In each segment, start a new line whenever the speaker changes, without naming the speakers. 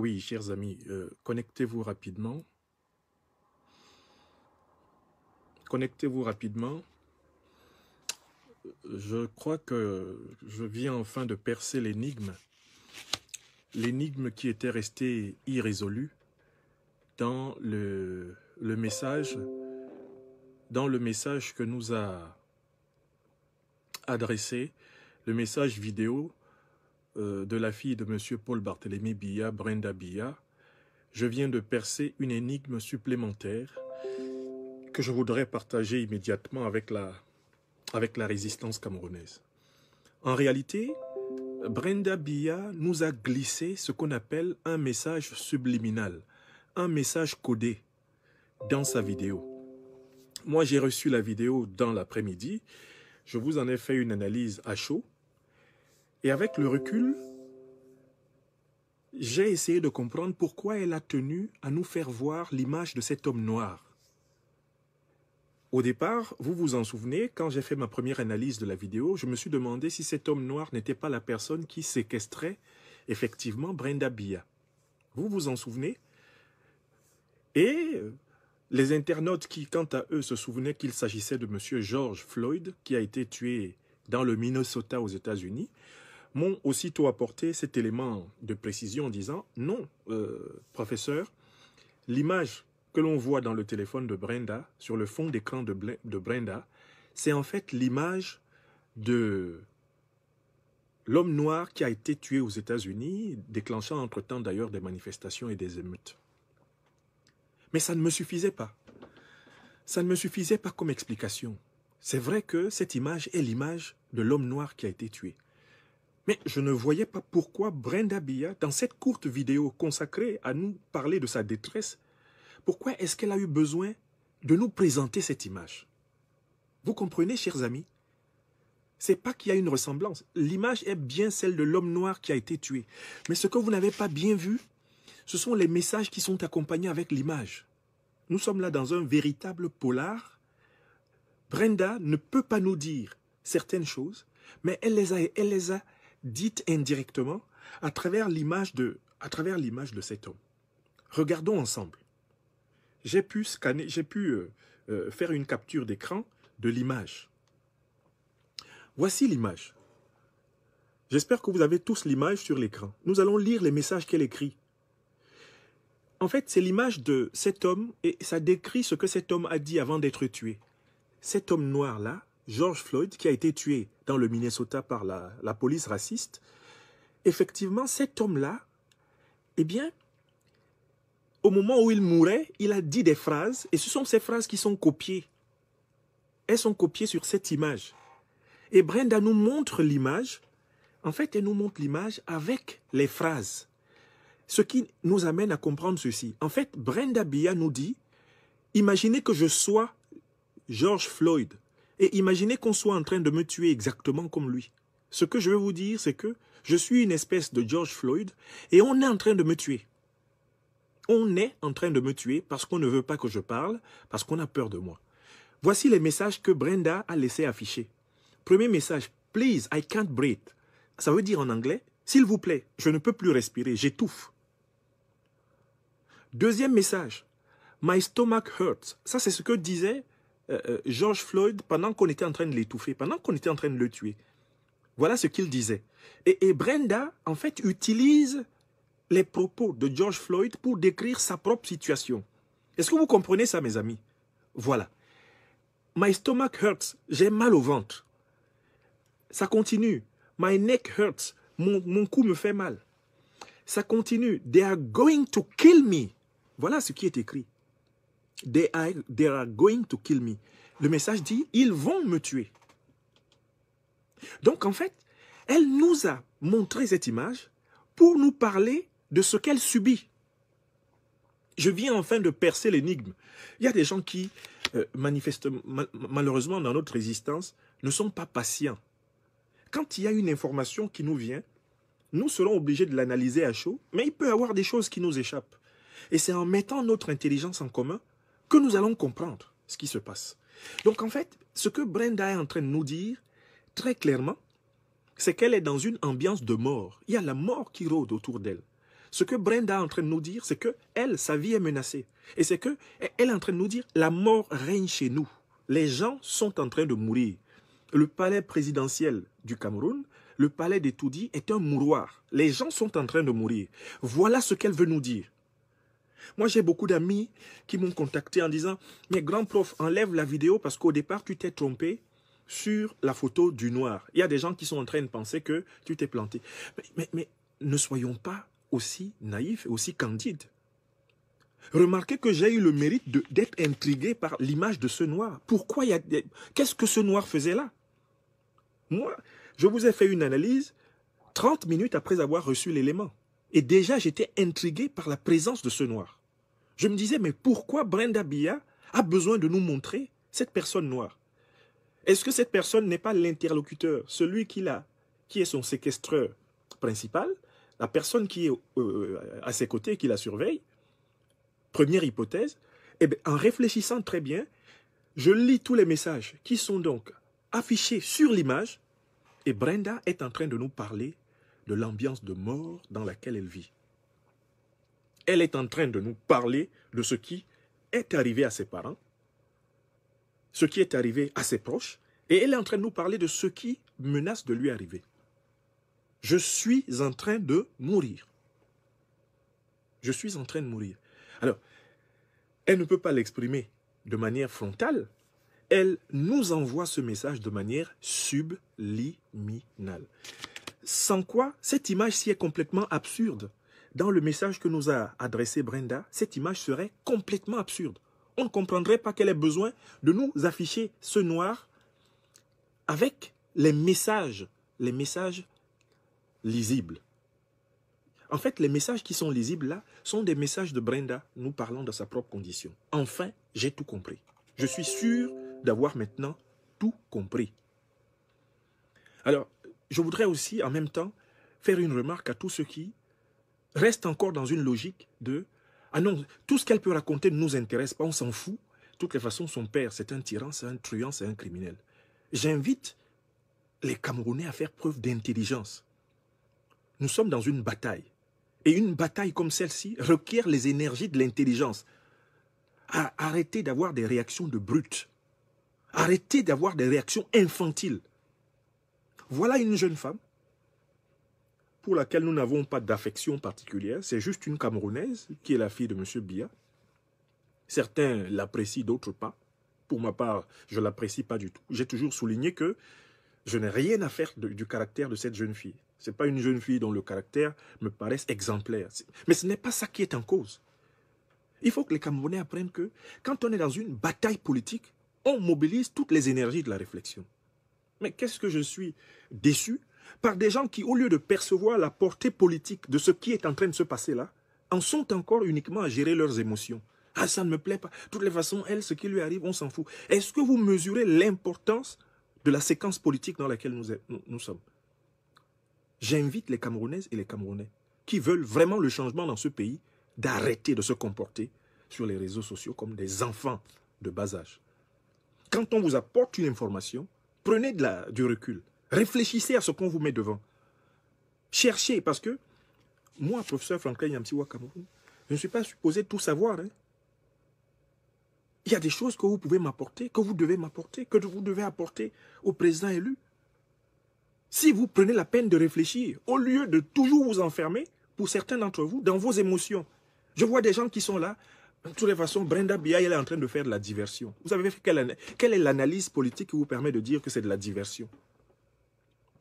Oui, chers amis, connectez-vous rapidement. Connectez-vous rapidement. Je crois que je viens enfin de percer l'énigme. L'énigme qui était restée irrésolue dans le message que nous a adressé, le message vidéo de la fille de M. Paul Barthélémy Biya, Brenda Biya. Je viens de percer une énigme supplémentaire que je voudrais partager immédiatement avec la résistance camerounaise. En réalité, Brenda Biya nous a glissé ce qu'on appelle un message subliminal, un message codé dans sa vidéo. Moi, j'ai reçu la vidéo dans l'après-midi, je vous en ai fait une analyse à chaud, et avec le recul, j'ai essayé de comprendre pourquoi elle a tenu à nous faire voir l'image de cet homme noir. Au départ, vous vous en souvenez, quand j'ai fait ma première analyse de la vidéo, je me suis demandé si cet homme noir n'était pas la personne qui séquestrait effectivement Brenda Biya. Vous vous en souvenez? Et les internautes qui, quant à eux, se souvenaient qu'il s'agissait de M. George Floyd, qui a été tué dans le Minnesota aux États-Unis, m'ont aussitôt apporté cet élément de précision en disant « Non, professeur, l'image que l'on voit dans le téléphone de Brenda, sur le fond d'écran de Brenda, c'est en fait l'image de l'homme noir qui a été tué aux États-Unis, déclenchant entre-temps d'ailleurs des manifestations et des émeutes. » Mais ça ne me suffisait pas. Ça ne me suffisait pas comme explication. C'est vrai que cette image est l'image de l'homme noir qui a été tué. Mais je ne voyais pas pourquoi Brenda Biya, dans cette courte vidéo consacrée à nous parler de sa détresse, pourquoi est-ce qu'elle a eu besoin de nous présenter cette image? Vous comprenez, chers amis? C'est pas qu'il y a une ressemblance. L'image est bien celle de l'homme noir qui a été tué. Mais ce que vous n'avez pas bien vu, ce sont les messages qui sont accompagnés avec l'image. Nous sommes là dans un véritable polar. Brenda ne peut pas nous dire certaines choses, mais elle les a dites indirectement à travers l'image de cet homme. Regardons ensemble. J'ai pu faire une capture d'écran de l'image. Voici l'image. J'espère que vous avez tous l'image sur l'écran. Nous allons lire les messages qu'elle écrit. En fait, c'est l'image de cet homme et ça décrit ce que cet homme a dit avant d'être tué. Cet homme noir-là, George Floyd, qui a été tué dans le Minnesota par la police raciste, effectivement, cet homme-là, eh bien, au moment où il mourait, il a dit des phrases, et ce sont ces phrases qui sont copiées. Elles sont copiées sur cette image. Et Brenda nous montre l'image. En fait, elle nous montre l'image avec les phrases. Ce qui nous amène à comprendre ceci. En fait, Brenda Biya nous dit, imaginez que je sois George Floyd, et imaginez qu'on soit en train de me tuer exactement comme lui. Ce que je veux vous dire, c'est que je suis une espèce de George Floyd, et on est en train de me tuer. On est en train de me tuer parce qu'on ne veut pas que je parle, parce qu'on a peur de moi. Voici les messages que Brenda a laissé afficher. Premier message, « Please, I can't breathe ». Ça veut dire en anglais, « S'il vous plaît, je ne peux plus respirer, j'étouffe ». Deuxième message, « My stomach hurts ». Ça, c'est ce que disait George Floyd pendant qu'on était en train de l'étouffer, pendant qu'on était en train de le tuer. Voilà ce qu'il disait. Et Brenda, en fait, utilise les propos de George Floyd pour décrire sa propre situation. Est-ce que vous comprenez ça, mes amis? Voilà. « My stomach hurts ». J'ai mal au ventre. Ça continue. « My neck hurts ». Mon cou me fait mal. Ça continue. « They are going to kill me ». Voilà ce qui est écrit. They are going to kill me. Le message dit, ils vont me tuer. Donc en fait, elle nous a montré cette image pour nous parler de ce qu'elle subit. Je viens enfin de percer l'énigme. Il y a des gens qui, manifestement, malheureusement dans notre résistance, ne sont pas patients. Quand il y a une information qui nous vient, nous serons obligés de l'analyser à chaud, mais il peut y avoir des choses qui nous échappent. Et c'est en mettant notre intelligence en commun que nous allons comprendre ce qui se passe. Donc en fait, ce que Brenda est en train de nous dire, très clairement, c'est qu'elle est dans une ambiance de mort. Il y a la mort qui rôde autour d'elle. Ce que Brenda est en train de nous dire, c'est que elle, sa vie est menacée. Et c'est que elle est en train de nous dire, la mort règne chez nous. Les gens sont en train de mourir. Le palais présidentiel du Cameroun, le palais des Toudi est un mouroir. Les gens sont en train de mourir. Voilà ce qu'elle veut nous dire. Moi, j'ai beaucoup d'amis qui m'ont contacté en disant « Mais grand prof, enlève la vidéo parce qu'au départ, tu t'es trompé sur la photo du noir. » Il y a des gens qui sont en train de penser que tu t'es planté. Mais ne soyons pas aussi naïfs et aussi candides. Remarquez que j'ai eu le mérite d'être intrigué par l'image de ce noir. Pourquoi qu'est-ce que ce noir faisait là? Moi, je vous ai fait une analyse 30 minutes après avoir reçu l'élément. Et déjà, j'étais intrigué par la présence de ce noir. Je me disais, mais pourquoi Brenda Biya a besoin de nous montrer cette personne noire? Est-ce que cette personne n'est pas l'interlocuteur, celui qui est son séquestreur principal, la personne qui est à ses côtés, qui la surveille? Première hypothèse. Eh bien, en réfléchissant très bien, je lis tous les messages qui sont donc affichés sur l'image et Brenda est en train de nous parler de l'ambiance de mort dans laquelle elle vit. Elle est en train de nous parler de ce qui est arrivé à ses parents, ce qui est arrivé à ses proches, et elle est en train de nous parler de ce qui menace de lui arriver. Je suis en train de mourir. Je suis en train de mourir. Alors, elle ne peut pas l'exprimer de manière frontale, elle nous envoie ce message de manière subliminale. Sans quoi, cette image-ci est complètement absurde. Dans le message que nous a adressé Brenda, cette image serait complètement absurde. On ne comprendrait pas qu'elle ait besoin de nous afficher ce noir avec les messages lisibles. En fait, les messages qui sont lisibles là sont des messages de Brenda nous parlant de sa propre condition. Enfin, j'ai tout compris. Je suis sûr d'avoir maintenant tout compris. Alors, je voudrais aussi en même temps faire une remarque à tous ceux qui restent encore dans une logique de « Ah non, tout ce qu'elle peut raconter ne nous intéresse pas, on s'en fout. De toutes les façons, son père, c'est un tyran, c'est un truand, c'est un criminel. » J'invite les Camerounais à faire preuve d'intelligence. Nous sommes dans une bataille. Et une bataille comme celle-ci requiert les énergies de l'intelligence. Arrêtez d'avoir des réactions de brutes. Arrêtez d'avoir des réactions infantiles. Voilà une jeune femme pour laquelle nous n'avons pas d'affection particulière. C'est juste une Camerounaise qui est la fille de M. Biya. Certains l'apprécient, d'autres pas. Pour ma part, je ne l'apprécie pas du tout. J'ai toujours souligné que je n'ai rien à faire du caractère de cette jeune fille. Ce n'est pas une jeune fille dont le caractère me paraisse exemplaire. Mais ce n'est pas ça qui est en cause. Il faut que les Camerounais apprennent que quand on est dans une bataille politique, on mobilise toutes les énergies de la réflexion. Mais qu'est-ce que je suis déçu par des gens qui, au lieu de percevoir la portée politique de ce qui est en train de se passer là, en sont encore uniquement à gérer leurs émotions. Ah, ça ne me plaît pas. De toutes les façons, elle, ce qui lui arrive, on s'en fout. Est-ce que vous mesurez l'importance de la séquence politique dans laquelle nous sommes? J'invite les Camerounaises et les Camerounais qui veulent vraiment le changement dans ce pays d'arrêter de se comporter sur les réseaux sociaux comme des enfants de bas âge. Quand on vous apporte une information, prenez du recul. Réfléchissez à ce qu'on vous met devant. Cherchez, parce que moi, professeur Franklin Yamsiwa Cameroun, je ne suis pas supposé tout savoir. Hein. Il y a des choses que vous pouvez m'apporter, que vous devez m'apporter, que vous devez apporter au président élu. Si vous prenez la peine de réfléchir, au lieu de toujours vous enfermer, pour certains d'entre vous, dans vos émotions. Je vois des gens qui sont là, de toutes les façons, Brenda Biya, elle est en train de faire de la diversion. Vous savez quelle est l'analyse politique qui vous permet de dire que c'est de la diversion?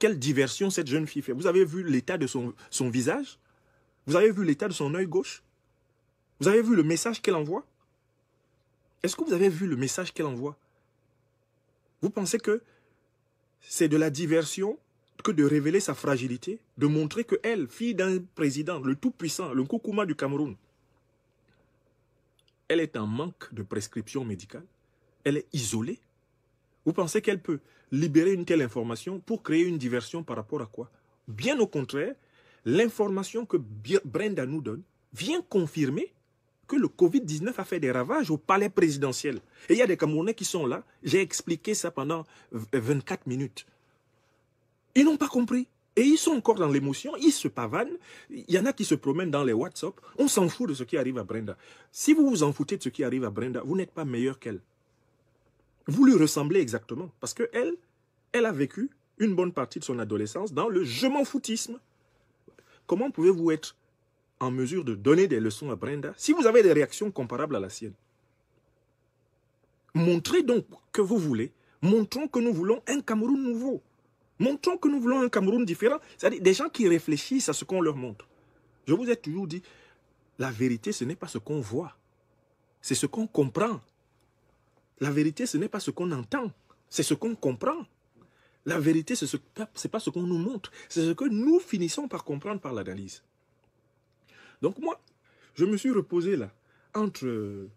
Quelle diversion cette jeune fille fait? Vous avez vu l'état de son visage? Vous avez vu l'état de son œil gauche? Vous avez vu le message qu'elle envoie? Est-ce que vous avez vu le message qu'elle envoie? Vous pensez que c'est de la diversion que de révéler sa fragilité, de montrer que elle, fille d'un président, le tout-puissant, le Nkoukouma du Cameroun, elle est en manque de prescription médicale, elle est isolée. Vous pensez qu'elle peut libérer une telle information pour créer une diversion par rapport à quoi? Bien au contraire, l'information que Brenda nous donne vient confirmer que le Covid-19 a fait des ravages au palais présidentiel. Et il y a des Camerounais qui sont là, j'ai expliqué ça pendant 24 minutes. Ils n'ont pas compris. Et ils sont encore dans l'émotion, ils se pavanent. Il y en a qui se promènent dans les WhatsApp. On s'en fout de ce qui arrive à Brenda. Si vous vous en foutez de ce qui arrive à Brenda, vous n'êtes pas meilleur qu'elle. Vous lui ressemblez exactement. Parce qu'elle, elle a vécu une bonne partie de son adolescence dans le je m'en foutisme. Comment pouvez-vous être en mesure de donner des leçons à Brenda si vous avez des réactions comparables à la sienne? Montrez donc que vous voulez. Montrons que nous voulons un Cameroun nouveau. Montrons que nous voulons un Cameroun différent. C'est-à-dire des gens qui réfléchissent à ce qu'on leur montre. Je vous ai toujours dit, la vérité, ce n'est pas ce qu'on voit. C'est ce qu'on comprend. La vérité, ce n'est pas ce qu'on entend. C'est ce qu'on comprend. La vérité, ce n'est pas ce qu'on nous montre. C'est ce que nous finissons par comprendre par l'analyse. Donc moi, je me suis reposé là, entre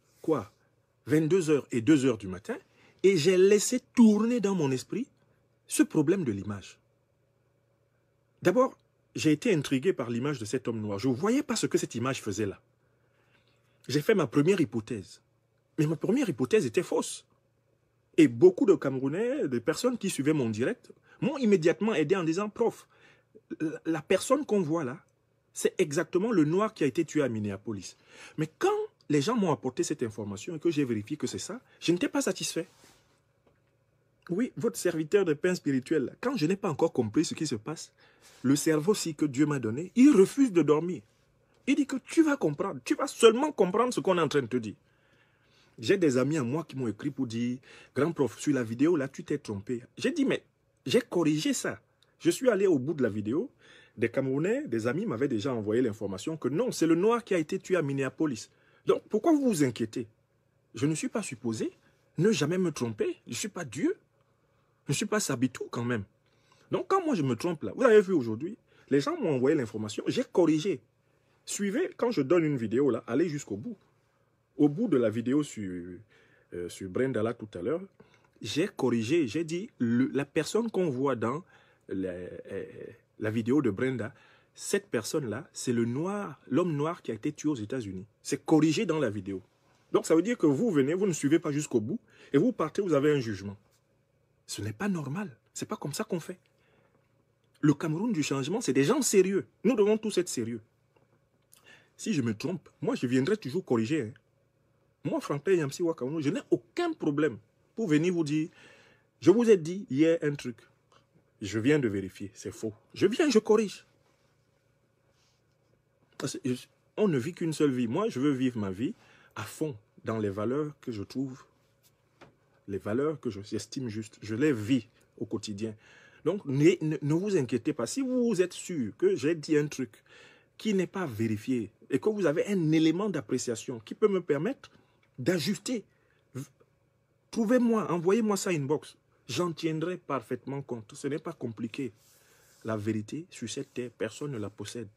22h et 2h du matin, et j'ai laissé tourner dans mon esprit ce problème de l'image. D'abord, j'ai été intrigué par l'image de cet homme noir. Je ne voyais pas ce que cette image faisait là. J'ai fait ma première hypothèse. Mais ma première hypothèse était fausse. Et beaucoup de Camerounais, de personnes qui suivaient mon direct, m'ont immédiatement aidé en disant « Prof, la personne qu'on voit là, c'est exactement le noir qui a été tué à Minneapolis. » Mais quand les gens m'ont apporté cette information et que j'ai vérifié que c'est ça, je n'étais pas satisfait. Oui, votre serviteur de pain spirituel, quand je n'ai pas encore compris ce qui se passe, le cerveau aussi que Dieu m'a donné, il refuse de dormir. Il dit que tu vas comprendre, tu vas seulement comprendre ce qu'on est en train de te dire. J'ai des amis à moi qui m'ont écrit pour dire, grand prof, sur la vidéo là, tu t'es trompé. J'ai dit, mais j'ai corrigé ça. Je suis allé au bout de la vidéo. Des Camerounais, des amis m'avaient déjà envoyé l'information que non, c'est le noir qui a été tué à Minneapolis. Donc, pourquoi vous vous inquiétez? Je ne suis pas supposé ne jamais me tromper. Je ne suis pas Dieu. Je ne suis pas Sabitou quand même. Donc quand moi je me trompe là, vous avez vu aujourd'hui, les gens m'ont envoyé l'information, j'ai corrigé. Suivez, quand je donne une vidéo là, allez jusqu'au bout. Au bout de la vidéo sur Brenda là tout à l'heure, j'ai corrigé, j'ai dit, la personne qu'on voit dans la vidéo de Brenda, cette personne là, c'est l'homme noir qui a été tué aux États-Unis. C'est corrigé dans la vidéo. Donc ça veut dire que vous venez, vous ne suivez pas jusqu'au bout, et vous partez, vous avez un jugement. Ce n'est pas normal. Ce n'est pas comme ça qu'on fait. Le Cameroun du changement, c'est des gens sérieux. Nous devons tous être sérieux. Si je me trompe, moi, je viendrai toujours corriger. Hein. Moi, Franklin Yamsi Wakamono, je n'ai aucun problème pour venir vous dire, je vous ai dit hier un truc. Je viens de vérifier, c'est faux. Je viens, je corrige. On ne vit qu'une seule vie. Moi, je veux vivre ma vie à fond dans les valeurs que je trouve, les valeurs que j'estime justes. Je les vis au quotidien. Donc, ne vous inquiétez pas. Si vous êtes sûr que j'ai dit un truc qui n'est pas vérifié et que vous avez un élément d'appréciation qui peut me permettre d'ajuster, trouvez-moi, envoyez-moi ça inbox. J'en tiendrai parfaitement compte. Ce n'est pas compliqué. La vérité, sur cette terre, personne ne la possède.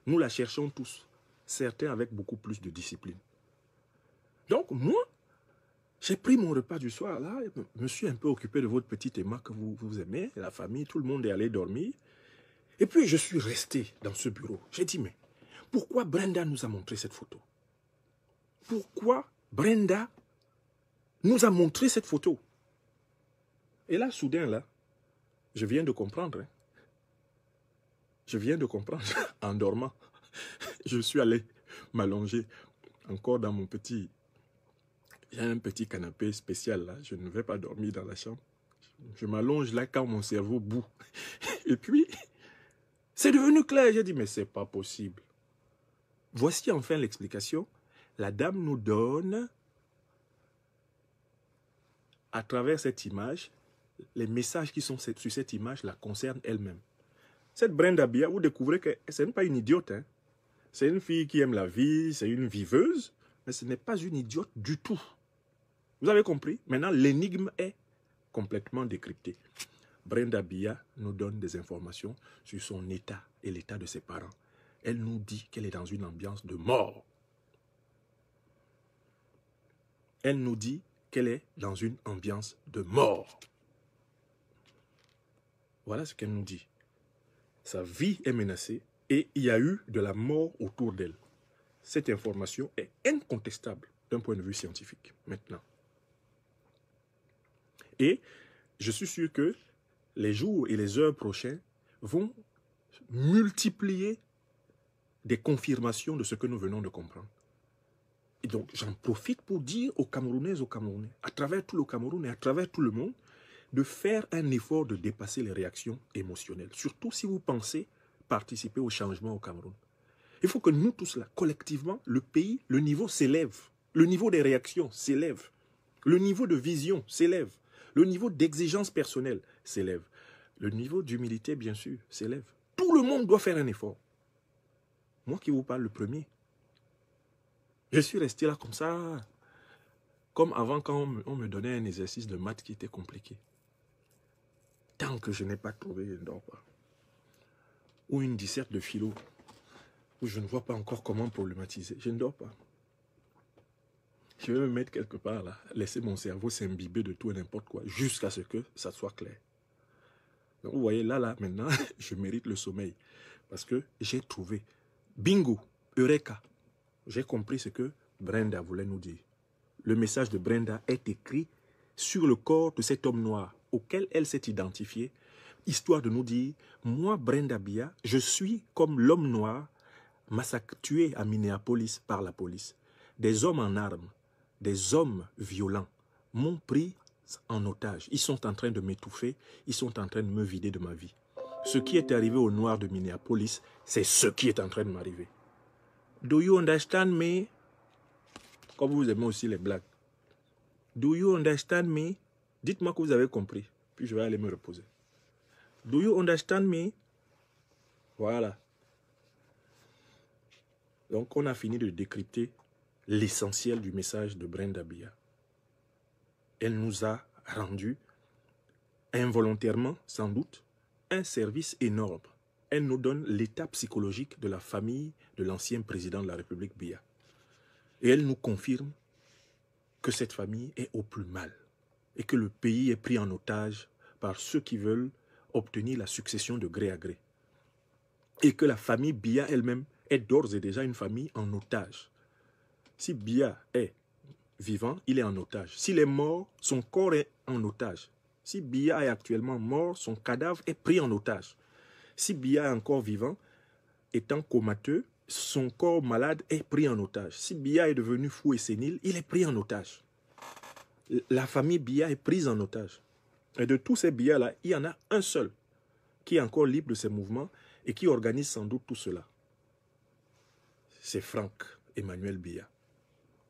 Nous la cherchons tous. Certains avec beaucoup plus de discipline. Donc, moi, j'ai pris mon repas du soir, là, je me suis un peu occupé de votre petit Emma que vous aimez, la famille, tout le monde est allé dormir. Et puis, je suis resté dans ce bureau. J'ai dit, mais pourquoi Brenda nous a montré cette photo? Pourquoi Brenda nous a montré cette photo? Et là, soudain, là, je viens de comprendre. Hein. Je viens de comprendre, en dormant. Je suis allé m'allonger encore dans mon petit... Il y a un petit canapé spécial là, je ne vais pas dormir dans la chambre. Je m'allonge là quand mon cerveau bout. Et puis, c'est devenu clair. J'ai dit, mais c'est pas possible. Voici enfin l'explication. La dame nous donne, à travers cette image, les messages qui sont sur cette image la concernent elle-même. Cette Brenda Bia, vous découvrez que ce n'est pas une idiote. Hein. C'est une fille qui aime la vie, c'est une viveuse, mais ce n'est pas une idiote du tout. Vous avez compris? Maintenant, l'énigme est complètement décryptée. Brenda Bia nous donne des informations sur son état et l'état de ses parents. Elle nous dit qu'elle est dans une ambiance de mort. Elle nous dit qu'elle est dans une ambiance de mort. Voilà ce qu'elle nous dit. Sa vie est menacée et il y a eu de la mort autour d'elle. Cette information est incontestable d'un point de vue scientifique, maintenant. Et je suis sûr que les jours et les heures prochains vont multiplier des confirmations de ce que nous venons de comprendre. Et donc, j'en profite pour dire aux Camerounaises, aux Camerounais, à travers tout le Cameroun et à travers tout le monde, de faire un effort de dépasser les réactions émotionnelles. Surtout si vous pensez participer au changement au Cameroun. Il faut que nous tous là, collectivement, le pays, le niveau s'élève. Le niveau des réactions s'élève. Le niveau de vision s'élève. Le niveau d'exigence personnelle s'élève. Le niveau d'humilité, bien sûr, s'élève. Tout le monde doit faire un effort. Moi qui vous parle le premier. Je suis resté là comme ça, comme avant quand on me donnait un exercice de maths qui était compliqué. Tant que je n'ai pas trouvé, je ne dors pas. Ou une disserte de philo, où je ne vois pas encore comment problématiser. Je ne dors pas. Je vais me mettre quelque part là, laisser mon cerveau s'imbiber de tout et n'importe quoi, jusqu'à ce que ça soit clair. Donc vous voyez, là, maintenant, je mérite le sommeil. Parce que j'ai trouvé. Bingo, Eureka. J'ai compris ce que Brenda voulait nous dire. Le message de Brenda est écrit sur le corps de cet homme noir auquel elle s'est identifiée, histoire de nous dire, moi, Brenda Biya, je suis comme l'homme noir tué à Minneapolis par la police. Des hommes en armes, des hommes violents m'ont pris en otage. Ils sont en train de m'étouffer, ils sont en train de me vider de ma vie. Ce qui est arrivé aux Noirs de Minneapolis, c'est ce qui est en train de m'arriver. Do you understand me? Comme vous aimez aussi les blagues. Do you understand me? Dites-moi que vous avez compris, puis je vais aller me reposer. Do you understand me? Voilà. Donc, on a fini de décrypter l'essentiel du message de Brenda Biya. Elle nous a rendu, involontairement sans doute, un service énorme. Elle nous donne l'état psychologique de la famille de l'ancien président de la République Biya. Et elle nous confirme que cette famille est au plus mal et que le pays est pris en otage par ceux qui veulent obtenir la succession de gré à gré. Et que la famille Biya elle-même est d'ores et déjà une famille en otage. Si Biya est vivant, il est en otage. S'il est mort, son corps est en otage. Si Biya est actuellement mort, son cadavre est pris en otage. Si Biya est encore vivant, étant comateux, son corps malade est pris en otage. Si Biya est devenu fou et sénile, il est pris en otage. La famille Biya est prise en otage. Et de tous ces Biya-là, il y en a un seul qui est encore libre de ses mouvements et qui organise sans doute tout cela. C'est Frank Emmanuel Biya,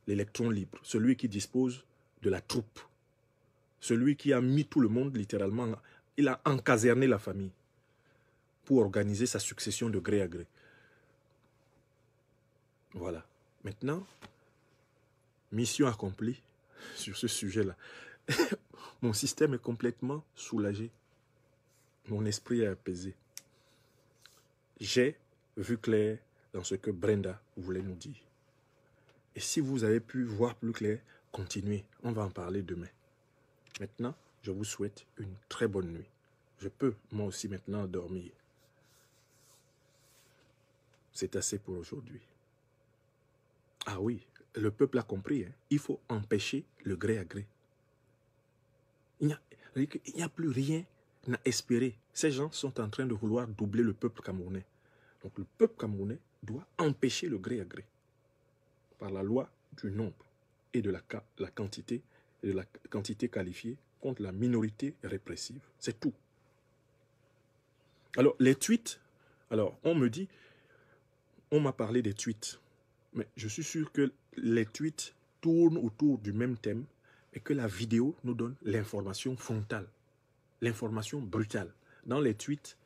l'électron libre, celui qui dispose de la troupe, celui qui a mis tout le monde littéralement, il a encaserné la famille pour organiser sa succession de gré à gré. Voilà. Maintenant, mission accomplie sur ce sujet-là. Mon système est complètement soulagé. Mon esprit est apaisé. J'ai vu clair dans ce que Brenda voulait nous dire. Et si vous avez pu voir plus clair, continuez. On va en parler demain. Maintenant, je vous souhaite une très bonne nuit. Je peux, moi aussi, maintenant dormir. C'est assez pour aujourd'hui. Ah oui, le peuple a compris. Hein. Il faut empêcher le gré à gré. Il n'y a plus rien à espérer. Ces gens sont en train de vouloir doubler le peuple camerounais. Donc le peuple camerounais doit empêcher le gré à gré. Par la loi du nombre et de la quantité, et de la quantité qualifiée contre la minorité répressive. C'est tout. Alors, les tweets, alors on me dit, on m'a parlé des tweets, mais je suis sûr que les tweets tournent autour du même thème et que la vidéo nous donne l'information frontale, l'information brutale. Dans les tweets,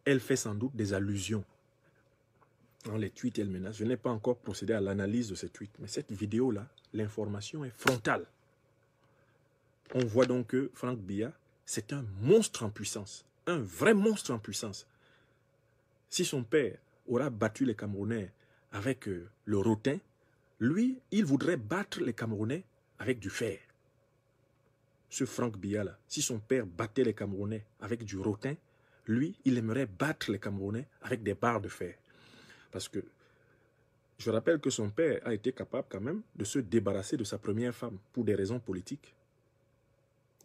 elle fait sans doute des allusions. Dans les tweets, elle menace. Je n'ai pas encore procédé à l'analyse de ces tweets, mais cette vidéo-là, l'information est frontale. On voit donc que Frank Biya, c'est un monstre en puissance, un vrai monstre en puissance. Si son père aura battu les Camerounais avec le rotin, lui, il voudrait battre les Camerounais avec du fer. Ce Frank Biya-là, si son père battait les Camerounais avec du rotin, lui, il aimerait battre les Camerounais avec des barres de fer. Parce que je rappelle que son père a été capable quand même de se débarrasser de sa première femme pour des raisons politiques.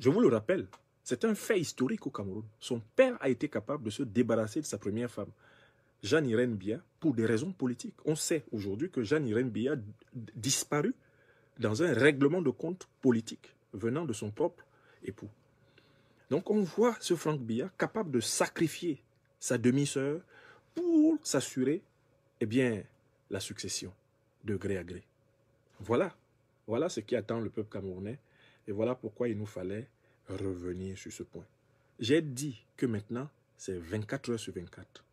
Je vous le rappelle, C'est un fait historique au Cameroun. Son père a été capable de se débarrasser de sa première femme, Jeanne-Irène Bia, pour des raisons politiques. On sait aujourd'hui que Jeanne-Irène Bia a disparu dans un règlement de compte politique venant de son propre époux. Donc on voit ce Franck Biya capable de sacrifier sa demi-sœur pour s'assurer la succession de gré à gré. Voilà ce qui attend le peuple camerounais et voilà pourquoi il nous fallait revenir sur ce point. J'ai dit que maintenant c'est 24 heures sur 24.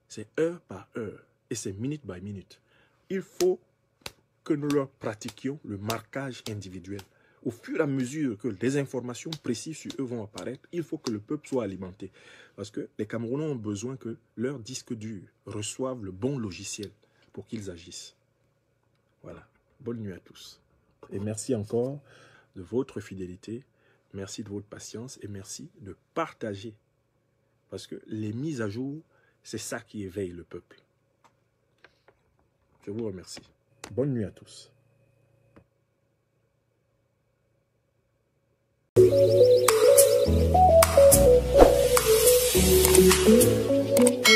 C'est heure par heure et c'est minute by minute. Il faut que nous leur pratiquions le marquage individuel. Au fur et à mesure que des informations précises sur eux vont apparaître, il faut que le peuple soit alimenté. Parce que les Camerounais ont besoin que leur disque dur reçoive le bon logiciel pour qu'ils agissent. Voilà. Bonne nuit à tous. Et merci encore de votre fidélité, merci de votre patience et merci de partager. Parce que les mises à jour, c'est ça qui éveille le peuple. Je vous remercie. Bonne nuit à tous. Thank you.